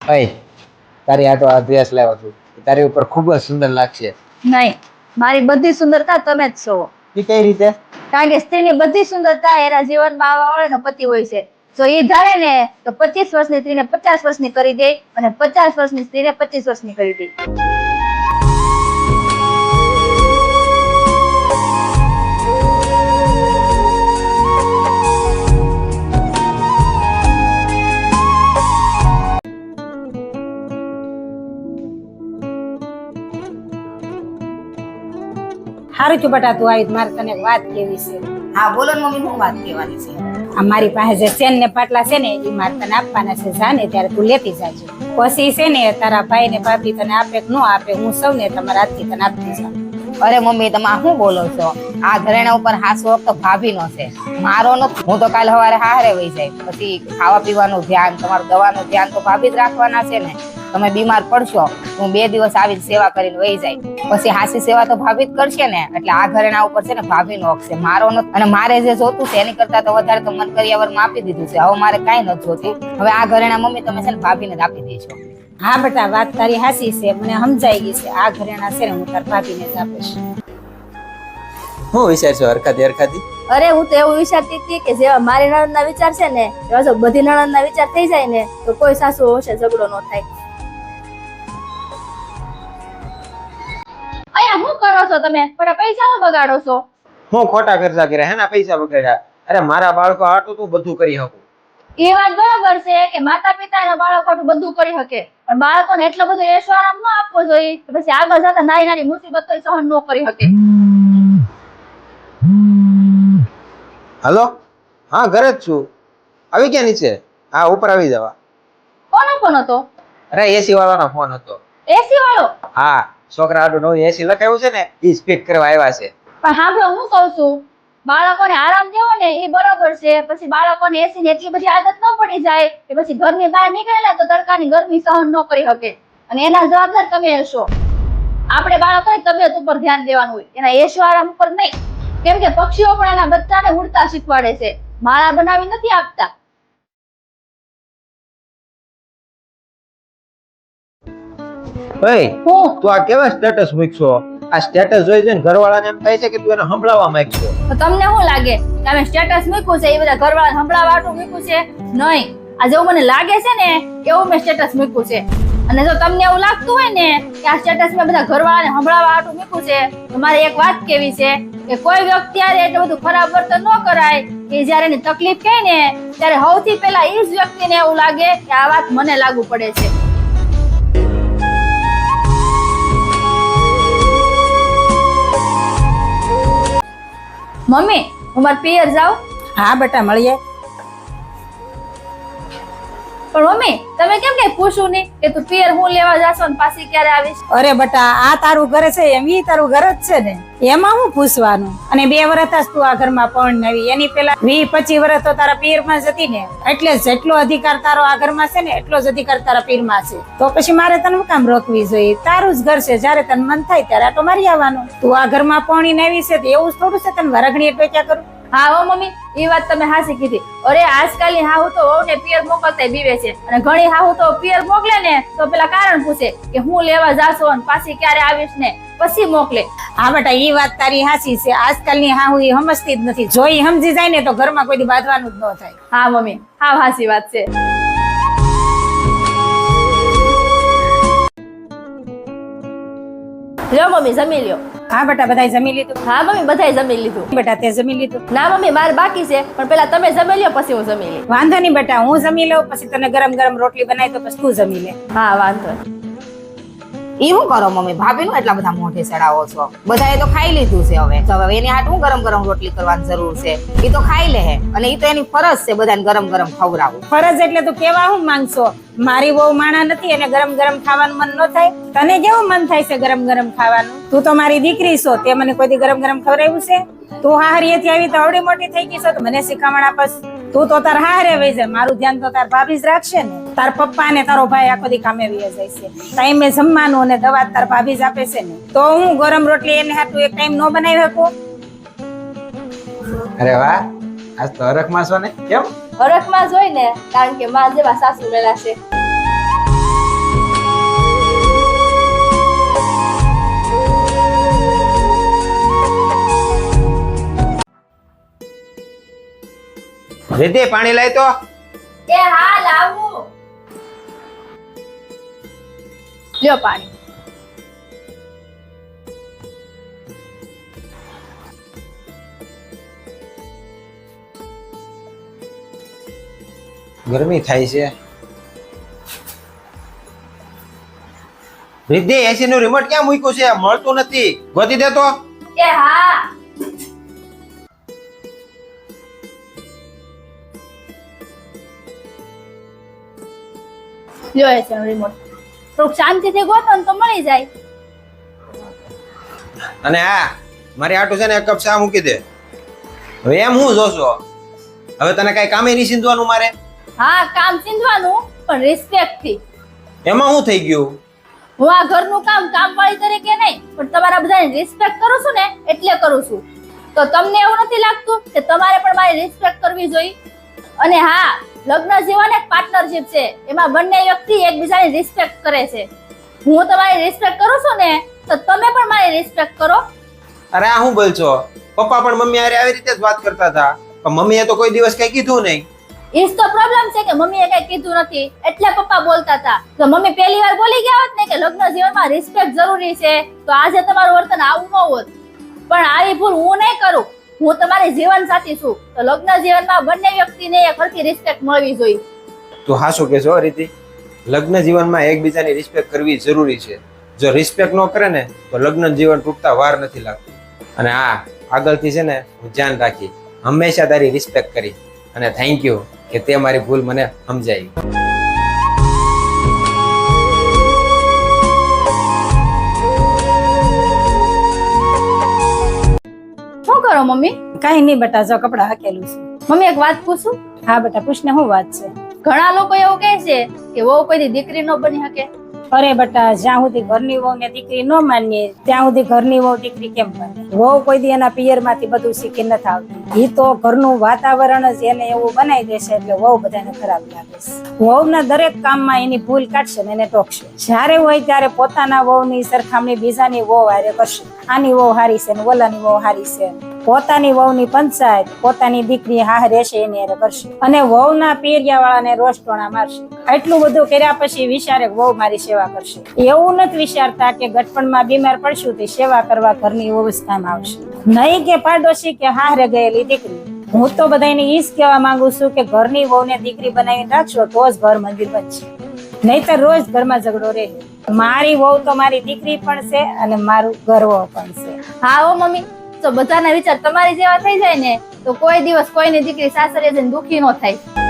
અય તારી આ તો આ ડ્રેસ લાવ્યો છું તારી ઉપર ખૂબ જ સુંદર લાગશે. નહીં, મારી બધી સુંદરતા તમે જ છો. એ કઈ રીતે? કારણ કે સ્ત્રીની બધી સુંદરતા એના જીવનમાં આવવા વાળાનો પતિ હોય છે. જો એ ધારે ને તો 25 વર્ષની સ્ત્રીને 50 વર્ષની કરી દે અને 50 વર્ષની સ્ત્રીને 25 વર્ષની કરી દે. હારું છું બેટા, તું આવી મારે તને એક વાત કેવી છે. હા બોલો ને મમ્મી, હું વાત કહેવાની છે. આ મારી પાસે જે ચેન ને પાટલા છે ને એ મારે તને આપવાના છે. જા ને ત્યારે તું લેતી જાજે. પછી છે ને તારા ભાઈ ને ભાભી તને આપે કે ન આપે, હું સૌને તમારા હાથથી તને આપતી જાઉં. અરે મમ્મી, તમે આ શું બોલો છો? આ ઘરેણા ઉપર હાસો તો ભાભી નો છે, મારો નો. હું તો કાલે સવારે હારે વહી જાય, પછી ખાવા પીવાનું ધ્યાન, તમારું દવાનું ધ્યાન તો ભાભી જ રાખવાના છે ને. તમે બીમાર પડશો, હું 2 દિવસ આવી સેવા કરીને વહી જાય, પછી હાસી સેવા તો ભાભી જ કરશે ને. એટલે આ ઘરેણા ઉપર છે ને ભાભી નો હક છે, મારો નો. અને મારે જે જોતું છે એની કરતા તો વધારે તો મન કરિયાવરમાં આપી દીધું છે. હવે મારે કાંઈ નથી જોતું. હવે આ ઘરેણા મમ્મી તમે છે ને ભાભીને જ આપી દેજો. હા બેટા, વાત તારી હાસી છે, મને સમજાઈ ગઈ છે. આ ઘરેણા છે ને હું તાર ભાભીને જ આપીશ. હું વિચારશો હરખાતી? અરે હું તો એવું વિચારતી હતી કે જેવા મારી નણંદના વિચાર છે ને એવા જો બધી નણંદના વિચાર થઈ જાય ને તો કોઈ સાસુ હશે ઝઘડો ન થાય. અહીંયા શું કરો છો તમે? પણ પૈસા બગાડો છો. હું ખોટા ખર્ચા કર્યા હે ને પૈસા બગાડ્યા? અરે મારા બાળકો હાટું તું બધું કરી શકું. એ વાત બરાબર છે કે માતા પિતાના બાળકો બધું કરી શકે, પણ બાળકોને એટલો બધો એશો આરામ ન આપવો જોઈએ કે પછી આગળ જતા નાની નાની મુસીબતો સહન ન કરી શકે. હાલો, હા ઘરે જ છું. આવી ગયા નીચે? હા ઉપર આવી જવા. કોનો ફોન હતો? અરે એસી વાળાનો ફોન હતો. એસી વાળો? હા, છોકરા આડું નવું એસી લખાયું છે ને એ સ્પીડ કરવા આવ્યા છે. પણ સાંભળો, હું કહું છું, બાળકોને આરામ દેવો ને એ બરોબર છે, પછી બાળકોને એસી ની એટલી બધી આદત ન પડી જાય કે પછી ઘરની બહાર નીકળેલા તો તડકાની ગરમી સહન ન કરી શકે, અને એના જવાબદાર તમે હશો. આપણે બાળકોની તબિયત ઉપર ધ્યાન દેવાનું હોય, એના એશો આરામ ઉપર નહીં. કેમ કે પક્ષીઓ પણ એના બચ્ચાને ઉડતા શીખવાડે છે, માળા બનાવી નથી આપતા. ઓય, હું તું આ કેવા સ્ટેટસ મૂકશો? આ સ્ટેટસ જોઈ જોઈને ઘરવાળાને એમ થાય છે કે તું એને સંભળાવવા માંગશો. તો તમને શું લાગે કે અમે સ્ટેટસ મૂક્યું છે એ બધા ઘરવાળા સંભળાવવા હાટું મૂક્યું છે? નહીં, આ જેવું મને લાગે છે ને એવું મેં સ્ટેટસ મૂક્યું છે. અને જો તમને એવું લાગતું હોય ને કે આ સ્ટેટસ મેં બધા ઘરવાળાને સંભળાવવા હાટું મૂક્યું છે, તો મારે એક વાત કેવી છે કે કોઈ વ્યક્તિ આરે એટલું બધું ખરાબ વર્તન ન કરાય કે જયારે એની તકલીફ કહે ને ત્યારે સૌથી પહેલા એ જ વ્યક્તિને એવું લાગે કે આ વાત મને લાગુ પડે છે. મમ્મી, હું મારા પિયર જાઉં? હા બેટા, મળીએ. પણ મમ્મી, તમે કેમ કઈ પૂછ્યું નહીં કે તું પિયર હું લેવા જાશો ને પાછી ક્યારે આવીશ? અરે બેટા, આ તારું ઘર છે એમ ઈ તારું ઘર જ છે ને, એમાં હું પૂછવાનું? અને 2 વર્ષ તું આ ઘરમાં પણ નવી, એની પેલા 20-25 વર્ષ તો તારા પિયરમાં જતી ને, એટલે જેટલો અધિકાર તારો આ ઘરમાં છે ને એટલો જ અધિકાર તારા પિયરમાં છે. તો પછી મારે તને શું કામ રોકવી જોઈએ? તારું જ ઘર છે, જયારે તને મન થાય ત્યારે આટો મારી આવવાનું. તું આ ઘરમાં પણ નવી છે તો એવું જ થોડું છે તને વરઘણીએ ટોચ્યા કરું? હા હો મમ્મી, એ વાત તમે હાચી કીધી. અરે આજકાલની હાહુ તો વહુને પિયર મોકલતા બીવે છે, અને ઘણી હાહુ તો પિયર મોકલે ને તો પેલા કારણ પૂછે કે હું લેવા જાશો અને પાછી ક્યારે આવીશ ને પછી મોકલે. હા બેટા, ઈ વાત તારી હાચી છે. આજકાલની હાહુ ઈ સમજતી જ નથી. જો ઈ સમજી જાય ને તો ઘરમાં કોઈ દી બાંધવાનું જ ન થાય. હા મમ્મી, હા હાચી વાત છે. લ્યો મમ્મી, જમી લ્યો. હા બેટા, બધાય જમી લીધું? હા મમ્મી, બધાય જમી લીધું. બેટા, તે જમી લીધું? ના મમ્મી, મારે બાકી છે, પણ પેલા તમે જમી લ્યો પછી હું જમી લઈ. વાંધો નહીં બેટા, હું જમી લઉં પછી તને ગરમ ગરમ રોટલી બનાવી તો પછી તું જમી લે. હા વાંધો નહીં. ઈ શું કરો મમ્મી, ભાભીનું એટલા બધા મોઢે ચડાવો છો? બધાએ તો ખાઈ લીધું છે. હવે એની હાથ હું ગરમ ગરમ રોટલી કરવાની જરૂર છે? ઈ તો ખાઈ લે હે, અને ઈ તો એની ફરજ છે બધાને ગરમ ગરમ ખવડાવવું. ફરજ એટલે તું કેવા હું માંગશો? મારી બહુ માણા નથી અને ગરમ ગરમ ખાવાનું મન ન થાય? તને કેવું મન થાય છે ગરમ ગરમ ખાવાનું? તું તો મારી દીકરી છો, તે મને કોઈ દી ગરમ ગરમ ખવડાવ્યું છે? તું હાહરીએથી આવી તો આવડી મોટી થઈ ગઈ છો તો મને શીખામણ આપસ? તું તો તાર હારે વઈ જાય, મારું ધ્યાન તો તાર ભાભી જ રાખશે ને. તાર પપ્પા ને તારો ભાઈ આખો દી કામે વહી જાય છે, ટાઈમે જમવાનું અને દવા તાર ભાભી જ આપે છે ને. તો હું ગરમ રોટલી એને હાટું એક ટાઈમ નો બનાવી શકું? અરે વાહ, આજ તો હરખમાં છો ને? કેમ હરખમાં જ હોય ને, કારણ કે માં જેવા સાસુ મેલા છે. રીતિ પાણી લાય તો. એ હા લાવું. લ્યો પાણી. ગરમી થાય છે. રીતિ એસી નું રિમોટ ક્યાં મૂક્યું છે? મળતું નથી, ગોતી દે તો. એ હા. લ્યો એસી નો રિમોટ. થોડુંક શાંતિથી ગોતો ને તો મળી જાય. અને હા, મારી આટું છે ને એક કપ ચા મૂકી દે. હવે એમ હું જોશો? હવે તને કઈ કામે નહીં સીંધવાનું મારે? હા કામ ચીંધવાનું, પણ રિસ્પેક્ટ થી. એમાં શું થઈ ગયું? હું આ ઘરનું કામ કામવાળી તરીકે નહીં, પણ તમારા બધાની રિસ્પેક્ટ કરું છું ને એટલે કરું છું. તો તમને એવું નથી લાગતું કે તમારે પણ મારી રિસ્પેક્ટ કરવી જોઈએ? અને હા, લગ્ન જીવન એક પાર્ટનરશિપ છે, એમાં બંને વ્યક્તિ એકબીજાની રિસ્પેક્ટ કરે છે. હું તમારી રિસ્પેક્ટ કરું છું ને, તો તમે પણ મારી રિસ્પેક્ટ કરો. અરે આ શું બોલ છો? પપ્પા પણ મમ્મી હારે આવી રીતે જ વાત કરતા હતા, પણ મમ્મીએ તો કોઈ દિવસ કઈ કીધું નહીં. ઈ જ તો પ્રોબ્લેમ છે કે મમ્મીએ કઈ કીધું નથી, એટલે પપ્પા બોલતા હતા. તો મમ્મી પહેલી વાર બોલી ગયા હોત ને કે લગ્ન જીવનમાં રિસ્પેક્ટ જરૂરી છે, તો આજે તમારું વર્તન આવું ન હોત. પણ આવી ભૂલ હું નહીં કરું. હું તમારી જીવન સાથી છું, તો લગ્ન જીવનમાં બંને વ્યક્તિને એક સરખી રિસ્પેક્ટ મળવી જોઈએ. તું હાશું કે છો રીતિ? લગ્ન જીવનમાં એકબીજાની રિસ્પેક્ટ કરવી જરૂરી છે. જો રિસ્પેક્ટ ન કરે ને તો લગ્ન જીવન તૂટતા વાર નથી લાગતું. અને હા, આગળથી છે ને હું ધ્યાન રાખી, હંમેશા તારી રિસ્પેક્ટ કરી. અને થેન્ક યુ કે તે મારી ભૂલ મને સમજાવી. શું કરો મમ્મી? કઈ નહીં બેટા, જો કપડા હાકેલું છું. મમ્મી એક વાત પૂછું? હા બેટા, પૂછને શું વાત છે? ઘણા લોકો એવું કહે છે કે વહુ કોઈ દીકરી ન બની શકે. અરે બેટા, જ્યાં સુધી ઘરની વહુ ને દીકરી ન માનીએ ત્યાં સુધી ઘરની વહુ દીકરી કેમ બને? વહુ કોઈ દી એના પિયર માંથી બધું શીખી નથી આવતી. એ તો ઘરનું વાતાવરણ જ એને એવું બનાવી દેશે એટલે વહુ બધાને ખરાબ લાગે છે. વહુના દરેક કામમાં એની ભૂલ કાઢશે ને એને ટોકશે. જ્યારે હોય ત્યારે પોતાના વહુની સરખામણી બીજાની વહુ હારે કરશે. આની વહુ હારી છે ને ઓલાની વહુ હારી છે. પોતાની વહુની પંચાયત પોતાની દીકરી હારે રહેશે એની હારે કરશે. અને વહુના પેરિયા વાળાને રોષટોણા મારશે. આટલું બધું કર્યા પછી વિચારે વહુ મારી સેવા કરશે. એવું નથી વિચારતા કે ગટપણમાં બીમાર પડશું તો સેવા કરવા ઘરની અવસ્થામાં આવશે. નહીં કે પાડોશી કે હારે ગયેલી દીકરી. હું તો બધાને ઈ જ કહેવા માંગુ છું કે ઘરની વહુને દીકરી બનાવીને રાખશો તો જ ઘર મંદિર બનશે, નહીતર રોજ ઘરમાં ઝઘડો રહે. મારી વહુ તો મારી દીકરી પણ છે અને મારું ગર્વ પણ છે. હા હો મમ્મી, તો બધાના વિચાર તમારી જેવા થઈ જાય ને તો કોઈ દિવસ કોઈની દીકરી સાસરે જઈને દુખી ન થાય.